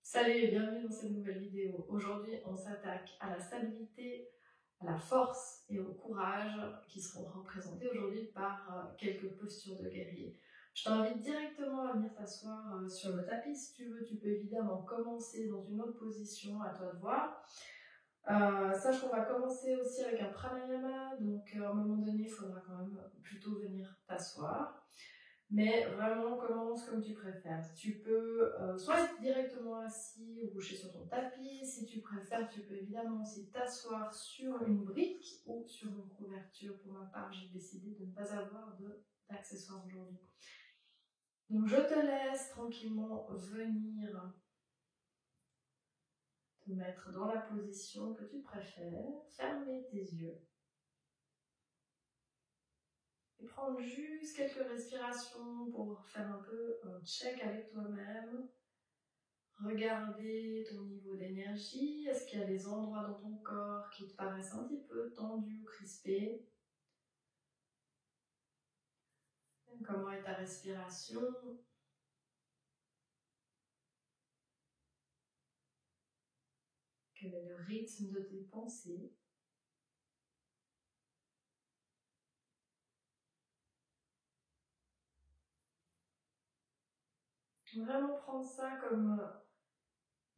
Salut et bienvenue dans cette nouvelle vidéo. Aujourd'hui, on s'attaque à la stabilité, à la force et au courage qui seront représentés aujourd'hui par quelques postures de guerrier. Je t'invite directement à venir t'asseoir sur le tapis si tu veux. Tu peux évidemment commencer dans une autre position, à toi de voir. Sache qu'on va commencer aussi avec un pranayama, donc à un moment donné, il faudra quand même plutôt venir t'asseoir. Mais vraiment, commence comme tu préfères. Tu peux soit être directement assis ou couché sur ton tapis. Si tu préfères, tu peux évidemment aussi t'asseoir sur une brique ou sur une couverture. Pour ma part, j'ai décidé de ne pas avoir d'accessoires aujourd'hui. Donc, je te laisse tranquillement venir te mettre dans la position que tu préfères. Fermer tes yeux. Et prendre juste quelques respirations pour faire un peu un check avec toi-même. Regardez ton niveau d'énergie. Est-ce qu'il y a des endroits dans ton corps qui te paraissent un petit peu tendus ou crispés? Comment est ta respiration? Quel est le rythme de tes pensées? Vraiment prendre ça comme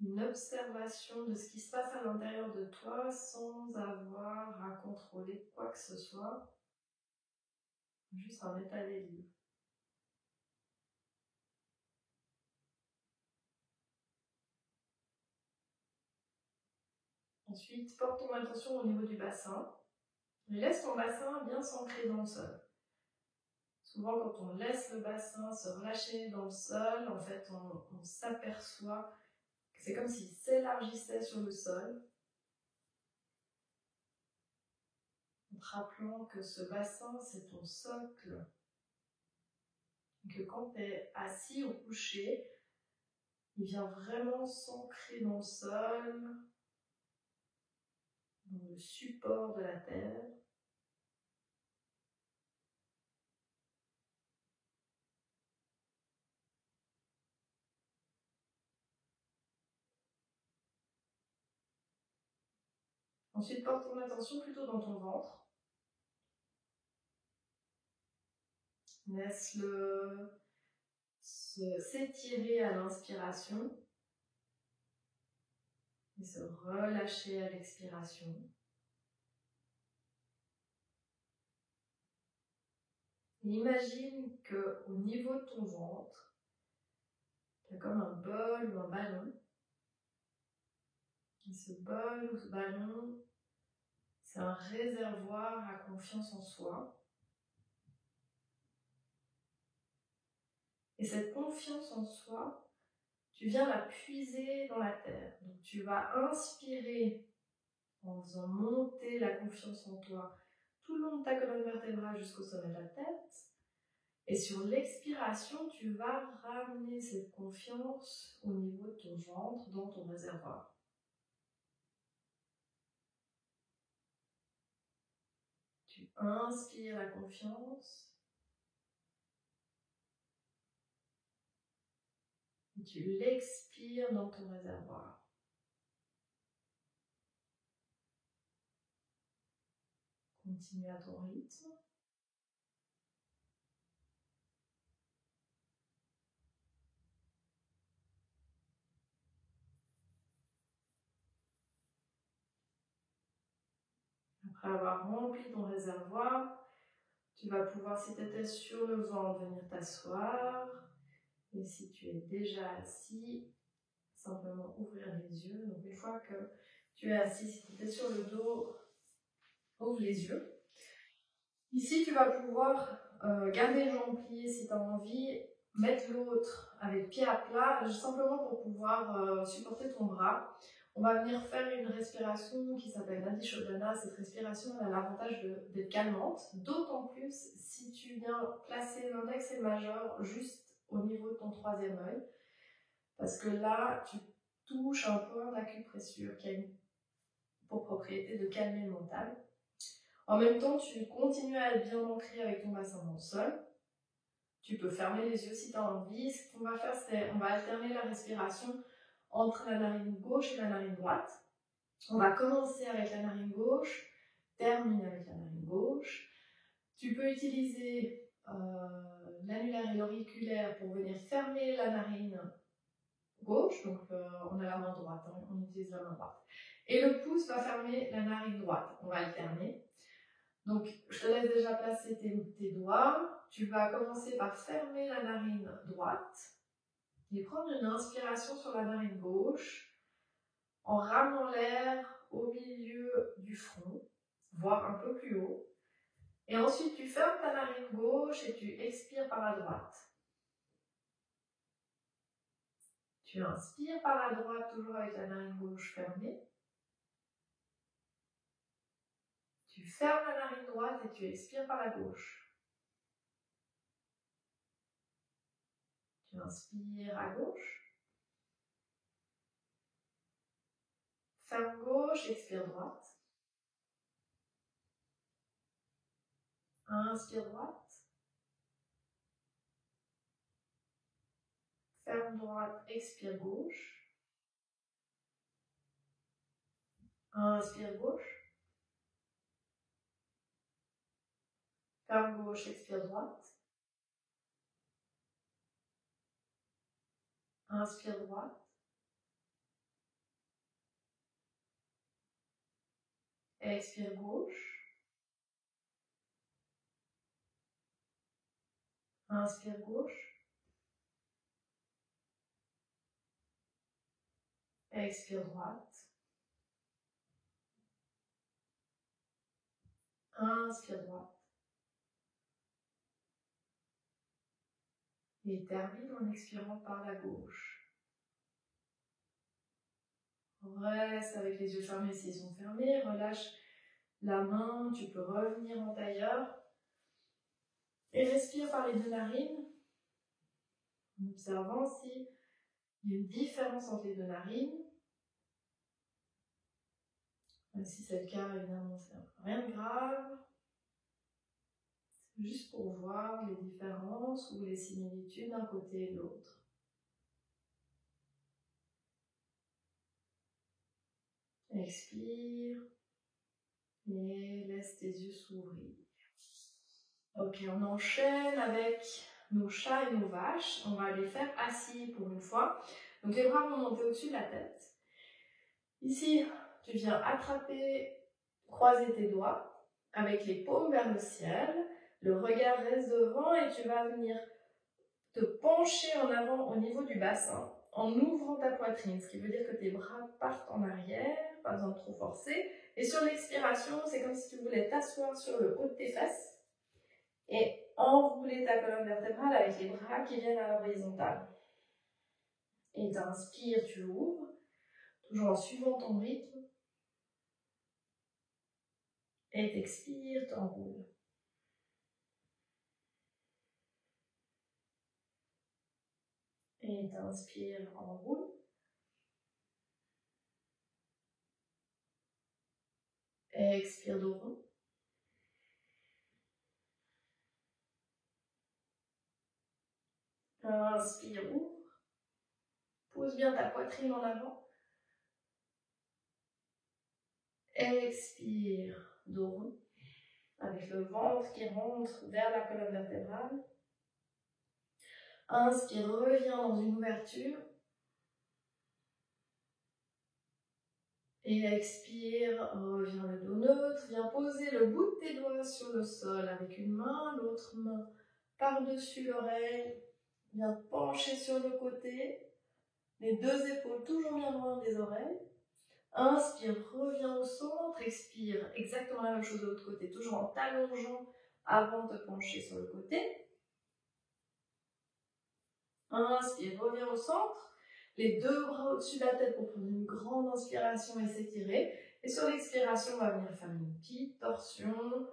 une observation de ce qui se passe à l'intérieur de toi sans avoir à contrôler quoi que ce soit. Juste un état des lieux. Ensuite, porte ton attention au niveau du bassin. Laisse ton bassin bien s'ancrer dans le sol. Souvent, quand on laisse le bassin se relâcher dans le sol, en fait, on s'aperçoit que c'est comme s'il s'élargissait sur le sol. En te rappelant que ce bassin, c'est ton socle. Et que quand tu es assis ou couché, il vient vraiment s'ancrer dans le sol, dans le support de la terre. Ensuite, porte ton attention plutôt dans ton ventre. Laisse-le s'étirer à l'inspiration et se relâcher à l'expiration. Imagine qu'au niveau de ton ventre, tu as comme un bol ou un ballon. Et ce bol ou ce ballon, c'est un réservoir à confiance en soi. Et cette confiance en soi, tu viens la puiser dans la terre. Donc tu vas inspirer en faisant monter la confiance en toi tout le long de ta colonne vertébrale jusqu'au sommet de la tête. Et sur l'expiration, tu vas ramener cette confiance au niveau de ton ventre, dans ton réservoir. Tu inspires la confiance. Et tu l'expires dans ton réservoir. Continue à ton rythme. Après avoir rempli ton réservoir, tu vas pouvoir, si tu étais sur le ventre, venir t'asseoir. Et si tu es déjà assis, simplement ouvrir les yeux. Donc une fois que tu es assis, si tu étais sur le dos, ouvre les yeux. Ici, tu vas pouvoir garder les jambes pliées si tu as envie, mettre l'autre avec pied à plat, simplement pour pouvoir supporter ton bras. On va venir faire une respiration qui s'appelle Nadi Shodhana. Cette respiration elle a l'avantage d'être calmante, d'autant plus si tu viens placer l'index et le majeur juste au niveau de ton troisième œil, parce que là, tu touches un point d'acupressure qui a pour propriété de calmer le mental. En même temps, tu continues à être bien ancré avec ton bassin dans le sol. Tu peux fermer les yeux si tu as envie. Ce qu'on va faire, c'est on va alterner la respiration entre la narine gauche et la narine droite. On va commencer avec la narine gauche, terminer avec la narine gauche. Tu peux utiliser l'annulaire et l'auriculaire pour venir fermer la narine gauche, donc on a la main droite, hein, on utilise la main droite. Et le pouce va fermer la narine droite, on va alterner. Donc je te laisse déjà placer tes doigts. Tu vas commencer par fermer la narine droite et prendre une inspiration sur la narine gauche en ramenant l'air au milieu du front, voire un peu plus haut. Et ensuite tu fermes ta narine gauche et tu expires par la droite. Tu inspires par la droite, toujours avec la narine gauche fermée. Tu fermes la narine droite et tu expires par la gauche. Tu inspires à gauche. Ferme gauche, expire droite. Inspire droite. Ferme droite, expire gauche. Inspire gauche. Ferme gauche, expire droite. Inspire droite. Expire gauche. Inspire gauche. Expire droite. Inspire droite. Et termine en expirant par la gauche. Reste avec les yeux fermés s'ils sont fermés. Relâche la main. Tu peux revenir en tailleur. Et respire par les deux narines. En observant s'il y a une différence entre les deux narines. Même si c'est le cas, évidemment, c'est rien de grave. C'est juste pour voir les différences ou les similitudes d'un côté et de l'autre. Expire et laisse tes yeux s'ouvrir. Ok, on enchaîne avec nos chats et nos vaches. On va les faire assis pour une fois. Donc les bras vont monter au-dessus de la tête. Ici, tu viens attraper, croiser tes doigts avec les paumes vers le ciel. Le regard reste devant et tu vas venir te pencher en avant au niveau du bassin en ouvrant ta poitrine, ce qui veut dire que tes bras partent en arrière, pas besoin de trop forcer. Et sur l'expiration, c'est comme si tu voulais t'asseoir sur le haut de tes fesses et enrouler ta colonne vertébrale avec les bras qui viennent à l'horizontale. Et t'inspires, tu ouvres, toujours en suivant ton rythme. Et t'expires, t'enroules. Et t'inspires, enroule. Expire dos rond. Inspire, ouvre. Pose bien ta poitrine en avant. Expire, dos rond. Avec le ventre qui rentre vers la colonne vertébrale. Inspire, reviens dans une ouverture. Et expire, reviens le dos neutre. Viens poser le bout de tes doigts sur le sol avec une main, l'autre main par-dessus l'oreille. Viens te pencher sur le côté. Les deux épaules toujours bien loin des oreilles. Inspire, reviens au centre. Expire, exactement la même chose de l'autre côté. Toujours en t'allongeant avant de te pencher sur le côté. Inspire, reviens au centre. Les deux bras au-dessus de la tête pour prendre une grande inspiration et s'étirer. Et sur l'expiration, on va venir faire une petite torsion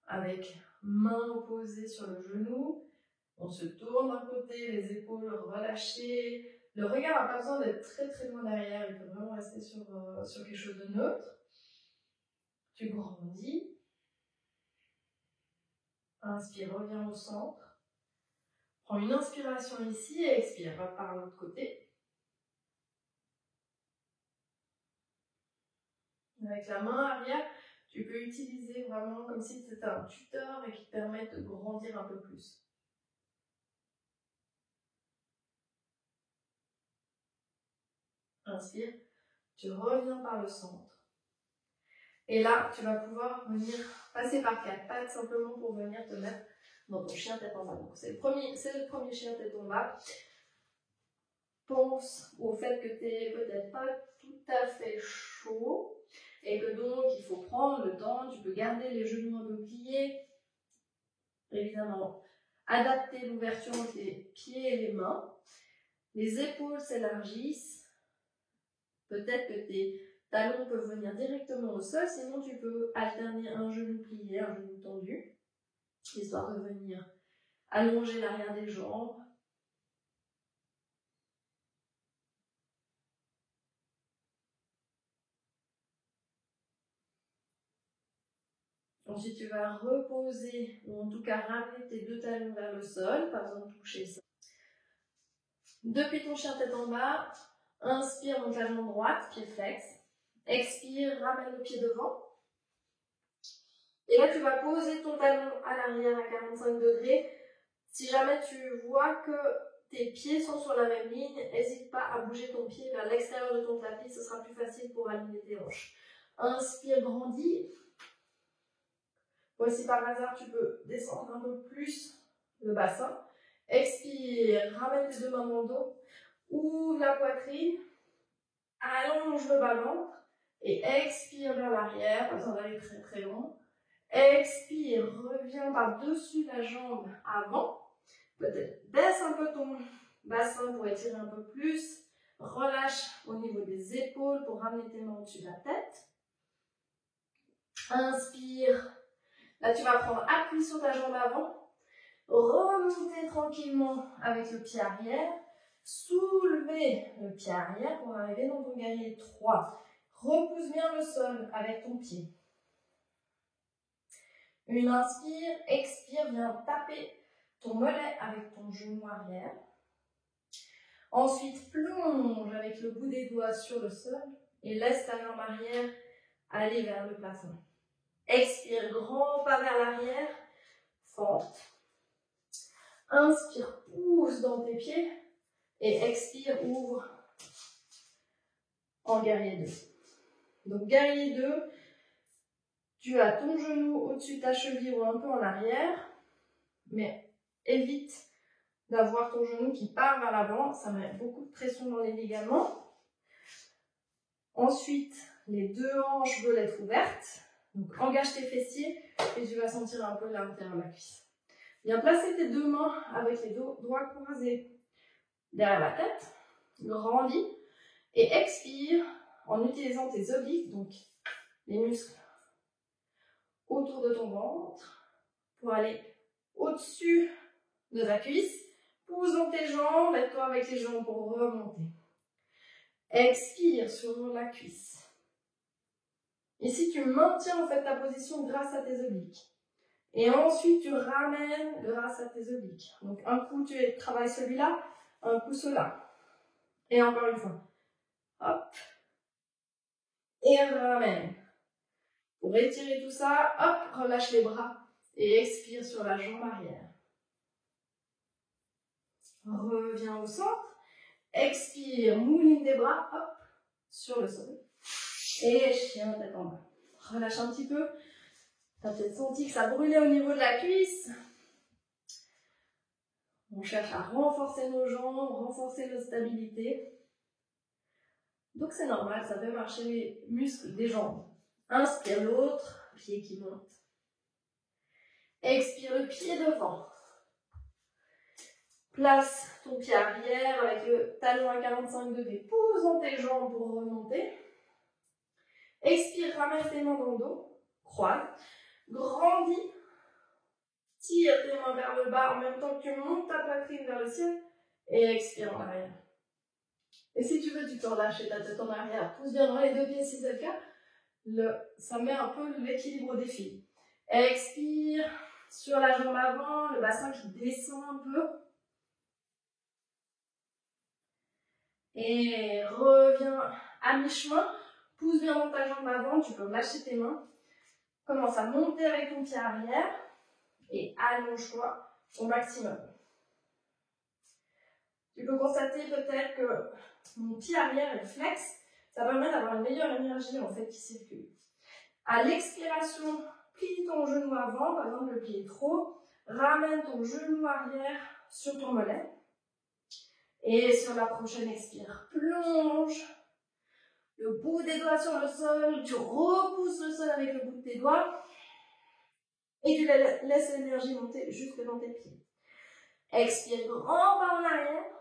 avec main opposée sur le genou. On se tourne d'un côté, les épaules relâchées. Le regard n'a pas besoin d'être très très loin derrière, il peut vraiment rester sur quelque chose de neutre. Tu grandis. Inspire, reviens au centre. Prends une inspiration ici et expire, va par l'autre côté. Avec la main arrière, tu peux utiliser vraiment comme si c'était un tuteur et qui te permet de grandir un peu plus. Inspire, tu reviens par le centre. Et là, tu vas pouvoir venir passer par 4 pattes simplement pour venir te mettre dans ton chien tête en bas. Donc c'est le premier chien tête en bas. Pense au fait que tu n'es peut-être pas tout à fait chaud et que donc il faut prendre le temps. Tu peux garder les genoux un peu pliés. Évidemment, adapter l'ouverture entre les pieds et les mains. Les épaules s'élargissent. Peut-être que tes talons peuvent venir directement au sol, sinon tu peux alterner un genou plié, un genou tendu, histoire de venir allonger l'arrière des jambes. Ensuite, tu vas reposer, ou en tout cas ramener tes deux talons vers le sol, pas besoin de toucher ça. Depuis ton chien tête en bas, inspire, monte la jambe droite, pied flex. Expire, ramène le pied devant. Et là, tu vas poser ton talon à l'arrière à 45 degrés. Si jamais tu vois que tes pieds sont sur la même ligne, n'hésite pas à bouger ton pied vers l'extérieur de ton tapis, ce sera plus facile pour aligner tes hanches. Inspire, grandis. Voici par hasard, tu peux descendre un peu plus le bassin. Expire, ramène tes deux mains dans le dos. Ouvre la poitrine. Allonge le bas-ventre. Et expire vers l'arrière, pas besoin d'aller très très loin. Expire, reviens par-dessus la jambe avant. Peut-être baisse un peu ton bassin pour étirer un peu plus. Relâche au niveau des épaules pour ramener tes mains au-dessus de la tête. Inspire. Là, tu vas prendre appui sur ta jambe avant. Remonter tranquillement avec le pied arrière. Soulever le pied arrière pour arriver dans ton guerrier 3. Repousse bien le sol avec ton pied. Une inspire, expire, viens taper ton mollet avec ton genou arrière. Ensuite, plonge avec le bout des doigts sur le sol et laisse ta jambe arrière aller vers le plafond. Expire, grand pas vers l'arrière, fente. Inspire, pousse dans tes pieds et expire, ouvre en guerrier 2. Donc guerrier 2, tu as ton genou au-dessus de ta cheville ou un peu en arrière, mais évite d'avoir ton genou qui part vers l'avant, ça met beaucoup de pression dans les ligaments. Ensuite, les deux hanches veulent être ouvertes, donc engage tes fessiers et tu vas sentir un peu l'intérieur de la cuisse. Viens placer tes deux mains avec les doigts croisés derrière la tête, grandis et expire en utilisant tes obliques, donc les muscles autour de ton ventre, pour aller au-dessus de ta cuisse. Pousse dans tes jambes, mets-toi avec les jambes pour remonter. Expire sur la cuisse. Ici, tu maintiens en fait ta position grâce à tes obliques. Et ensuite, tu ramènes grâce à tes obliques. Donc, un coup, tu travailles celui-là, un coup, cela. Et encore une fois. Hop. Et ramène. Pour étirer tout ça, hop, relâche les bras. Et expire sur la jambe arrière. Reviens au centre. Expire, mouline des bras, hop, sur le sol. Et chien tête en bas. Relâche un petit peu. Tu as peut-être senti que ça brûlait au niveau de la cuisse. On cherche à renforcer nos jambes, renforcer notre stabilité. Donc c'est normal, ça fait marcher les muscles des jambes. Inspire l'autre, pied qui monte. Expire le pied devant. Place ton pied arrière avec le talon à 45 degrés. Pousse dans tes jambes pour remonter. Expire, ramène tes mains dans le dos. Croise. Grandis. Tire tes mains vers le bas en même temps que tu montes ta poitrine vers le ciel. Et expire en arrière. Et si tu veux, tu peux relâcher ta tête en arrière. Pousse bien dans les deux pieds si c'est le cas. Ça met un peu l'équilibre au défi. Expire sur la jambe avant, le bassin qui descend un peu. Et reviens à mi-chemin Pousse bien dans ta jambe avant, tu peux lâcher tes mains. Commence à monter avec ton pied arrière et allonge-toi au maximum. Tu peux constater peut-être que mon pied arrière est flex. Ça permet d'avoir une meilleure énergie en fait qui circule. À l'expiration, plie ton genou avant, par exemple le pied est trop. Ramène ton genou arrière sur ton mollet. Et sur la prochaine expire, plonge le bout des doigts sur le sol. Tu repousses le sol avec le bout de tes doigts. Et tu laisses l'énergie monter jusque dans tes pieds. Expire, grand pas en arrière.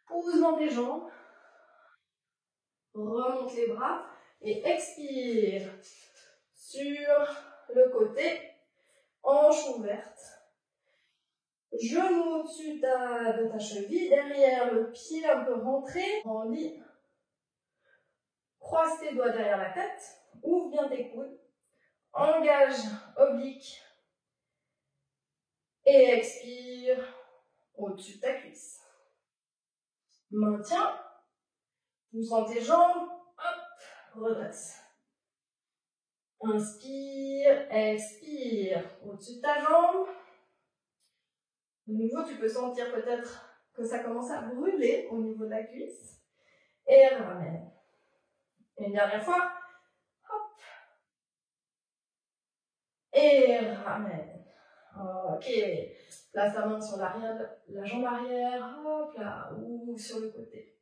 Pousse dans tes jambes. Remonte les bras. Et expire sur le côté. Hanche ouverte. Genou au-dessus de ta cheville. Derrière le pied un peu rentré. En lit. Croise tes doigts derrière la tête. Ouvre bien tes coudes. Engage oblique. Et expire au-dessus de ta cuisse. Maintiens. Pousse dans tes jambes. Hop. Redresse. Inspire. Expire. Au-dessus de ta jambe. De nouveau, tu peux sentir peut-être que ça commence à brûler au niveau de la cuisse. Et ramène. Une dernière fois. Hop. Et ramène. Ok. Place ta main sur l'arrière, la jambe arrière. Hop là. Ou sur le côté.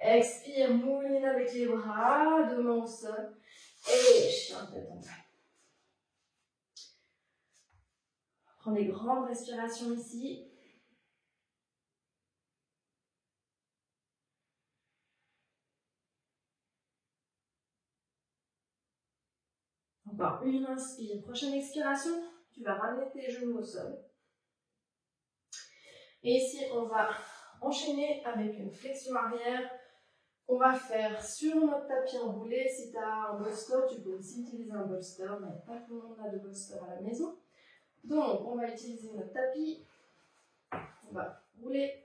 Expire, mouline avec les bras. Deux mains au sol. Et chien tête en bas. Prends des grandes respirations ici. Encore une inspire. Prochaine expiration, tu vas ramener tes genoux au sol. Et ici, on va enchaîner avec une flexion arrière qu'on va faire sur notre tapis enroulé. Si tu as un bolster, tu peux aussi utiliser un bolster, mais pas tout le monde a de bolster à la maison. Donc, on va utiliser notre tapis. On va rouler.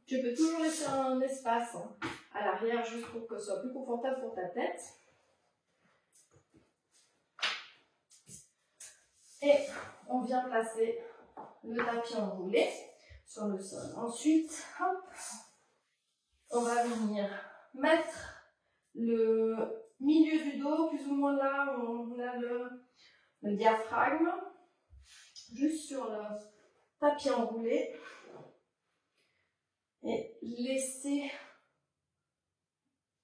Tu peux toujours laisser un espace à l'arrière juste pour que ce soit plus confortable pour ta tête. Et on vient placer le tapis enroulé sur le sol. Ensuite, hop, on va venir mettre le milieu du dos, plus ou moins là où on a le diaphragme, juste sur le tapis enroulé. Et laisser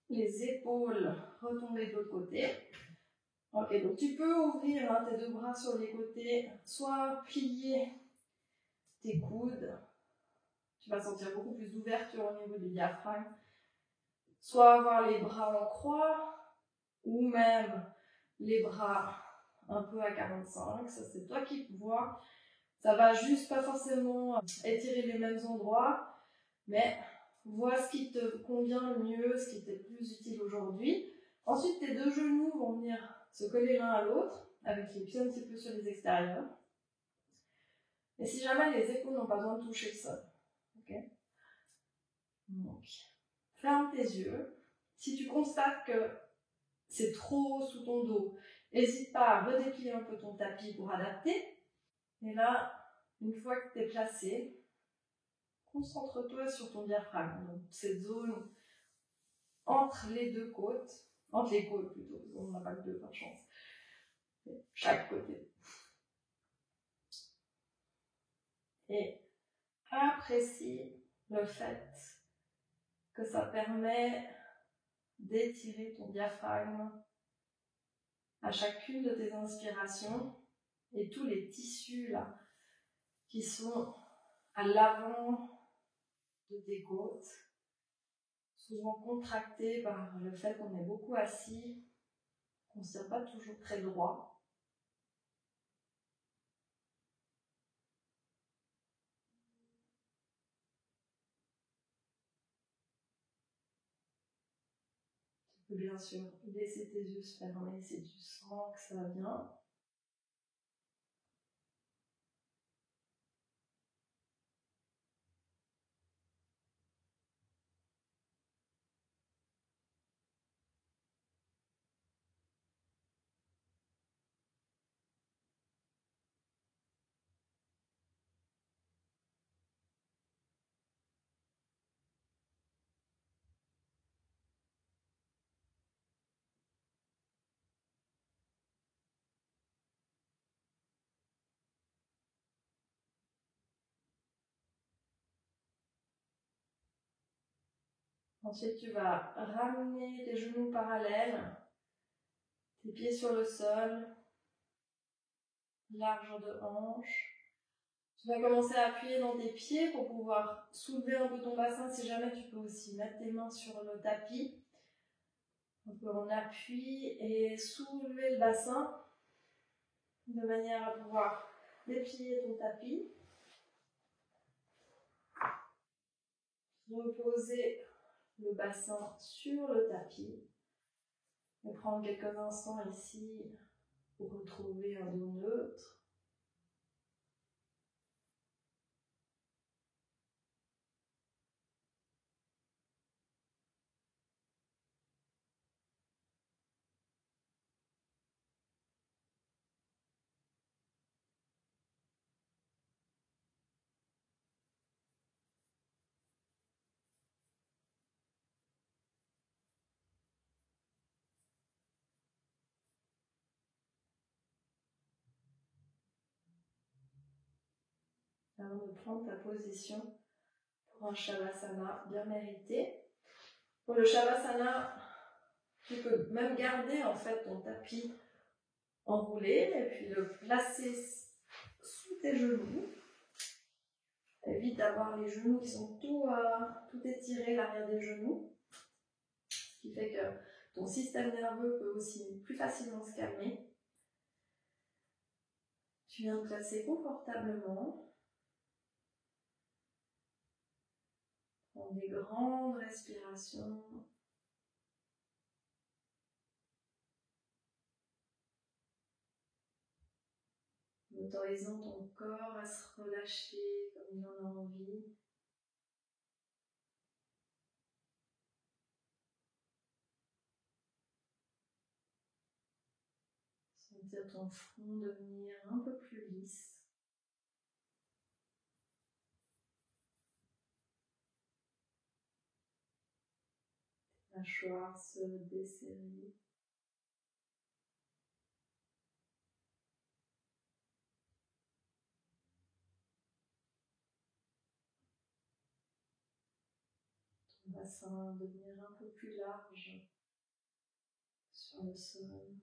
les épaules retomber de l'autre côté. Ok, donc tu peux ouvrir tes deux bras sur les côtés, soit plier tes coudes, tu vas sentir beaucoup plus d'ouverture au niveau du diaphragme, soit avoir les bras en croix, ou même les bras un peu à 45, ça c'est toi qui vois. Ça va juste pas forcément étirer les mêmes endroits, mais vois ce qui te convient le mieux, ce qui t'est le plus utile aujourd'hui. Ensuite, tes deux genoux vont venir se coller l'un à l'autre, avec les pieds un petit peu sur les extérieurs. Et si jamais les épaules n'ont pas besoin de toucher le sol. Okay. Donc, ferme tes yeux. Si tu constates que c'est trop sous ton dos, n'hésite pas à redéplier un peu ton tapis pour adapter. Et là, une fois que tu es placé, concentre-toi sur ton diaphragme, donc cette zone entre les deux côtes, entre les côtes plutôt, on n'a pas que deux par chance, chaque côté. Et apprécie le fait que ça permet d'étirer ton diaphragme à chacune de tes inspirations et tous les tissus là qui sont à l'avant de tes côtes, souvent contractés par le fait qu'on est beaucoup assis, qu'on ne se tient pas toujours très droit. Tu peux bien sûr laisser tes yeux se fermer si tu sens que ça va bien. Ensuite, tu vas ramener tes genoux parallèles, tes pieds sur le sol, largeur de hanche. Tu vas commencer à appuyer dans tes pieds pour pouvoir soulever un peu ton bassin. Si jamais, tu peux aussi mettre tes mains sur le tapis. Donc on appuie et soulever le bassin de manière à pouvoir déplier ton tapis. Reposer le bassin sur le tapis. Et prendre quelques instants ici pour retrouver un dos neutre. Avant de prendre ta position pour un Shavasana bien mérité. Pour le Shavasana, tu peux même garder en fait ton tapis enroulé et puis le placer sous tes genoux. Évite d'avoir les genoux qui sont tout étirés, l'arrière des genoux. Ce qui fait que ton système nerveux peut aussi plus facilement se calmer. Tu viens te placer confortablement. Prends des grandes respirations. Autorisant ton corps à se relâcher comme il en a envie. Sentir ton front devenir un peu plus lisse. Mâchoire se desserrer. Ton bassin devenir un peu plus large sur le sol.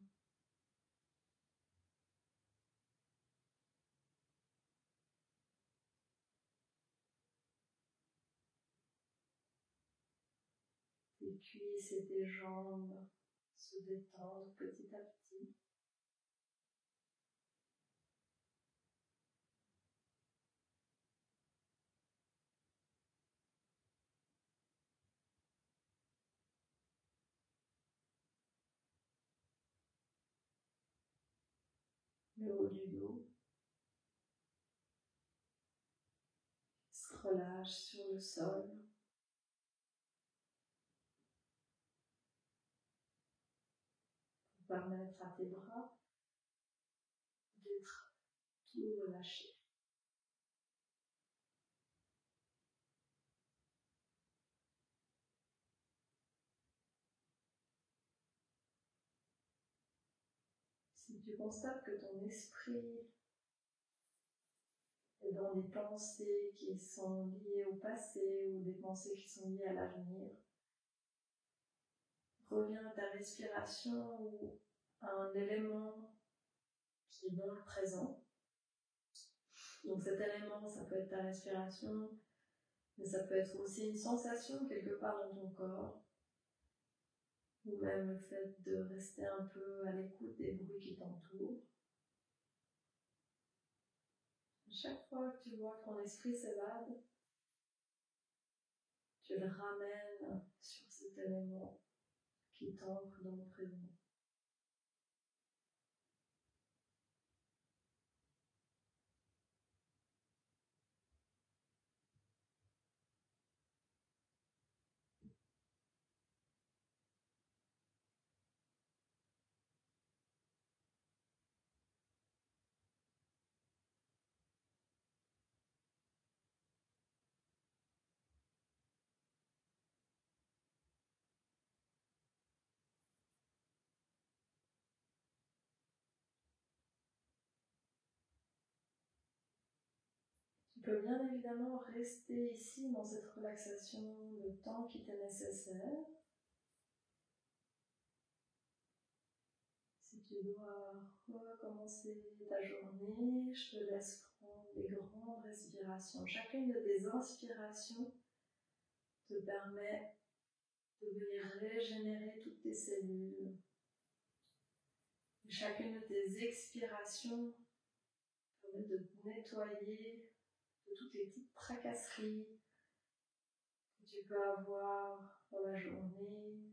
Tes cuisses et tes jambes se détendent petit à petit. Le haut du dos se relâche sur le sol. Pour permettre à tes bras d'être tout relâchés. Si tu constates que ton esprit est dans des pensées qui sont liées au passé ou des pensées qui sont liées à l'avenir, reviens à ta respiration ou à un élément qui est dans le présent. Donc cet élément, ça peut être ta respiration, mais ça peut être aussi une sensation quelque part dans ton corps, ou même le fait de rester un peu à l'écoute des bruits qui t'entourent. Chaque fois que tu vois que ton esprit s'évade, tu le ramènes sur cet élément qui t'ancre dans le présent. Tu peux bien évidemment rester ici dans cette relaxation le temps qui t'est nécessaire. Si tu dois recommencer ta journée, je te laisse prendre des grandes respirations. Chacune de tes inspirations te permet de venir régénérer toutes tes cellules. Et chacune de tes expirations permet de nettoyer de toutes les petites tracasseries que tu peux avoir dans la journée.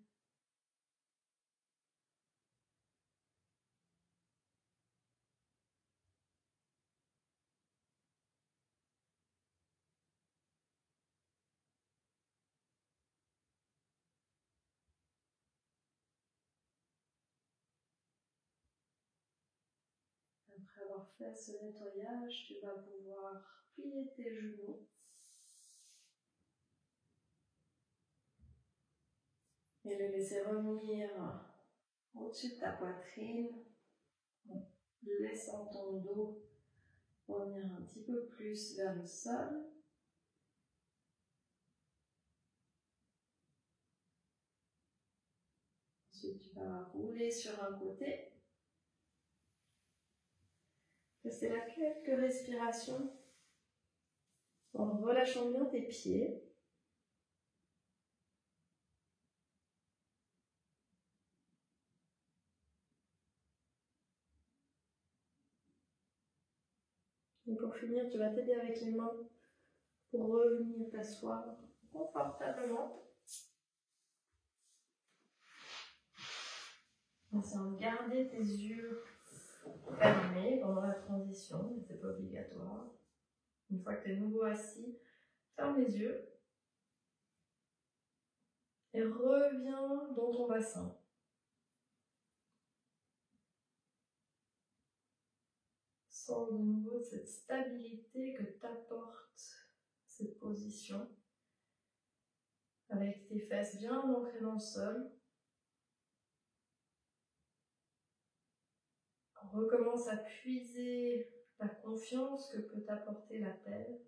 Après avoir fait ce nettoyage, tu vas pouvoir plier tes genoux et les laisser revenir au-dessus de ta poitrine, en laissant ton dos revenir un petit peu plus vers le sol. Ensuite, tu vas rouler sur un côté. Rester là quelques respirations en relâchant bien tes pieds. Et pour finir, tu vas t'aider avec les mains pour revenir t'asseoir confortablement. Essayant de garder tes yeux fermés pendant la transition, mais c'est pas obligatoire. Une fois que tu es nouveau assis, ferme les yeux et reviens dans ton bassin. Sens de nouveau cette stabilité que t'apporte cette position, avec tes fesses bien ancrées dans le sol. Recommence à puiser la confiance que peut t'apporter la terre.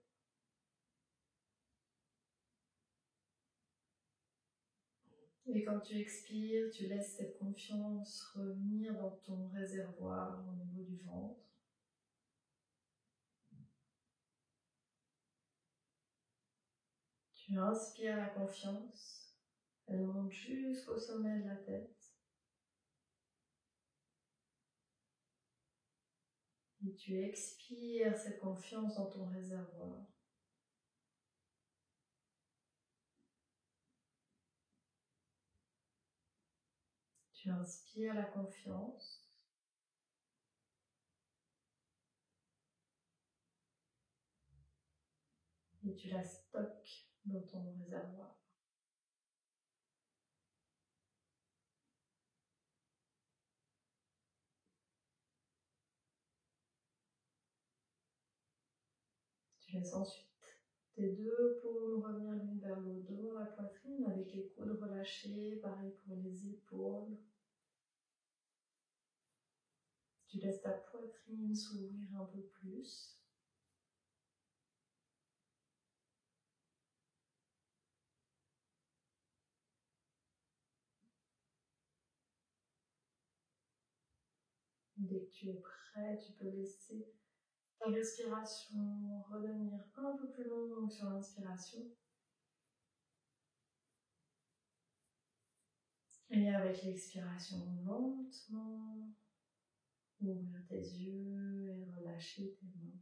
Et quand tu expires, tu laisses cette confiance revenir dans ton réservoir au niveau du ventre. Tu inspires la confiance, elle monte jusqu'au sommet de la tête. Et tu expires cette confiance dans ton réservoir. Tu inspires la confiance. Et tu la stockes dans ton réservoir. Tu laisses ensuite tes deux paumes revenir l'une vers le dos, la poitrine, avec les coudes relâchés, pareil pour les épaules. Tu laisses ta poitrine s'ouvrir un peu plus. Dès que tu es prêt, tu peux laisser ta respiration redevenir un peu plus longue sur l'inspiration. Et avec l'expiration, lentement, ouvrir tes yeux et relâcher tes mains.